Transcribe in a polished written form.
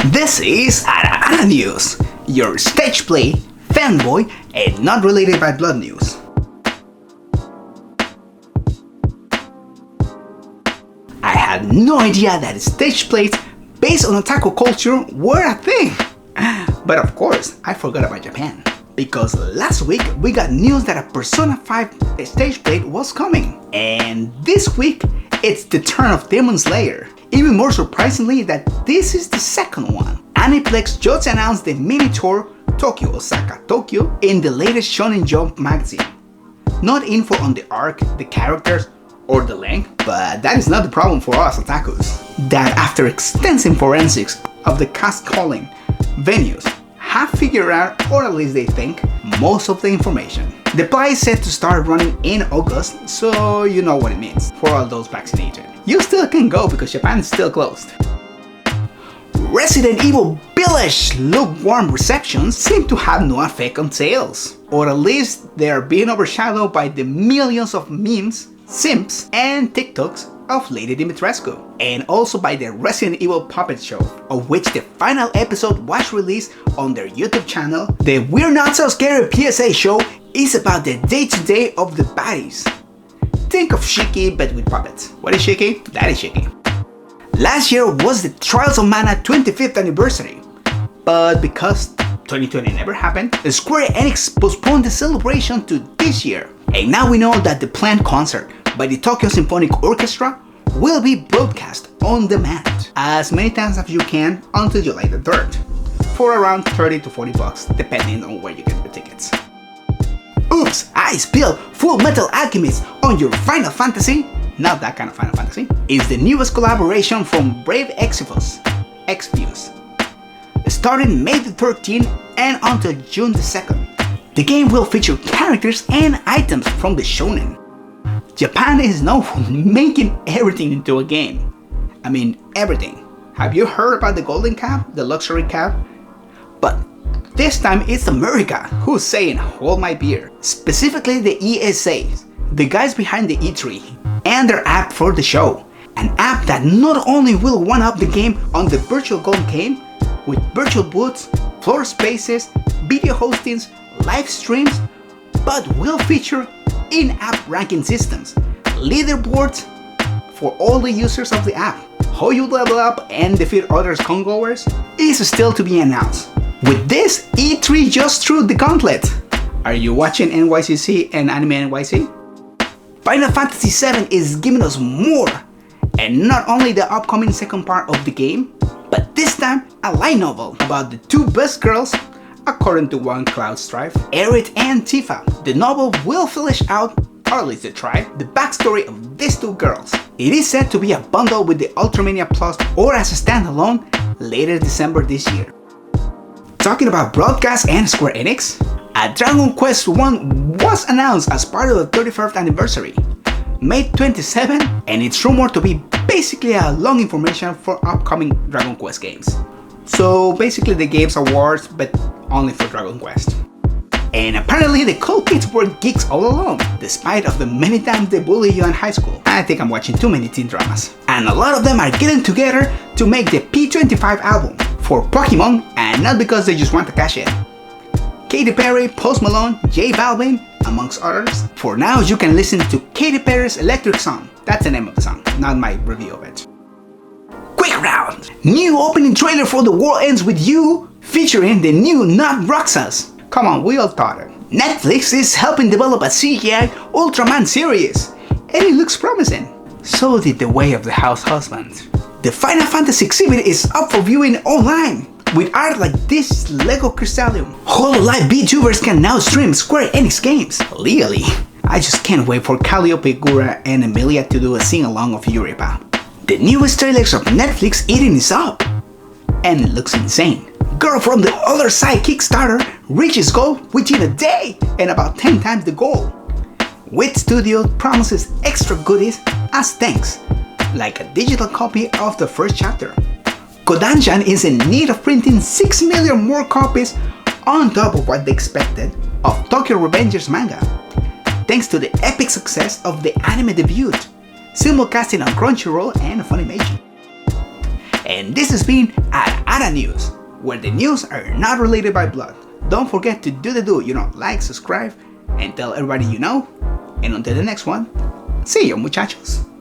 This is arra news, your stage play, fanboy, and not related by blood news. I had no idea that stage plays based on otaku culture were a thing. But of course, I forgot about Japan. Because last week we got news that a Persona 5 stage play was coming. And this week, it's the turn of Demonslayer. Even more surprisingly that this is the second one. Aniplex just announced the mini tour Tokyo Osaka Tokyo in the latest Shonen Jump magazine. Not info on the arc, the characters, or the length, but that is not the problem for us otakus. That after extensive forensics of the cast calling, venues have figured out, or at least they think, most of the information. The play is set to start running in August, so you know what it means for all those vaccinated. You still can go because Japan is still closed. Resident Evil Village lukewarm receptions seem to have no effect on sales, or at least they are being overshadowed by the millions of memes, simps, and TikToks of Lady Dimitrescu, and also by the Resident Evil puppet show, of which the final episode was released on their YouTube channel. The We're Not So Scary PSA show is about the day-to-day of the baddies. Think of Shiki but with puppets. What is Shiki? That is Shiki. Last year was the Trials of Mana 25th anniversary, but because 2020 never happened, Square Enix postponed the celebration to this year. And now we know that the planned concert by the Tokyo Symphonic Orchestra will be broadcast on demand as many times as you can until July the 3rd for around 30 to 40 bucks depending on where you get your tickets. Oops, I spilled Full Metal Alchemist on your Final Fantasy, not that kind of Final Fantasy, is the newest collaboration from Brave Exvius, starting May the 13th and until June the 2nd. The game will feature characters and items from the shonen. Japan is known for making everything into a game. I mean, everything. Have you heard about the Golden Cab, the luxury cab? But this time it's America who's saying hold my beer. Specifically the ESAs, the guys behind the E3, and their app for the show. An app that not only will one-up the game on the virtual gold game, with virtual booths, floor spaces, video hostings, live streams, but will feature in-app ranking systems, leaderboards for all the users of the app. How you level up and defeat others congoers is still to be announced. With this, E3 just threw the gauntlet. Are you watching NYCC and Anime NYC? Final Fantasy VII is giving us more, and not only the upcoming second part of the game, but this time a light novel about the two best girls according to one Cloud Strife, Aerith and Tifa. The novel will flesh out, or at least the tribe, the backstory of these two girls. It is said to be a bundle with the Ultramania Plus or as a standalone later December this year. Talking about broadcast and Square Enix, a Dragon Quest I was announced as part of the 31st anniversary, May 27, and it's rumored to be basically a long information for upcoming Dragon Quest games. So basically the Games Awards, but only for Dragon Quest. And apparently the cool kids were geeks all along, despite of the many times they bully you in high school. I think I'm watching too many teen dramas. And a lot of them are getting together to make the P25 album for Pokemon, and not because they just want to cash in. Katy Perry, Post Malone, J Balvin, amongst others. For now you can listen to Katy Perry's Electric Song. That's the name of the song, not my review of it. Quick round! New opening trailer for The World Ends With You, featuring the new Not Roxas. Come on, we all thought it. Netflix is helping develop a CGI Ultraman series, and it looks promising. So did The Way of the House Husband. The Final Fantasy exhibit is up for viewing online, with art like this Lego Crystallium. HoloLive VTubers can now stream Square Enix games legally. I just can't wait for Calliope, Gura, and Emilia to do a sing-along of Yuripa. The newest trailers of Netflix eating is up, and it looks insane. Girl from the Other Side Kickstarter reaches goal within a day and about 10 times the goal. Wit Studio promises extra goodies as thanks, like a digital copy of the first chapter. Kodansha is in need of printing 6 million more copies on top of what they expected of Tokyo Revengers manga, thanks to the epic success of the anime debut, simulcasting on Crunchyroll and Funimation. And this has been arra arra news, where the news are not related by blood. Don't forget to do the like, subscribe, and tell everybody you know. And until the next one, see you muchachos.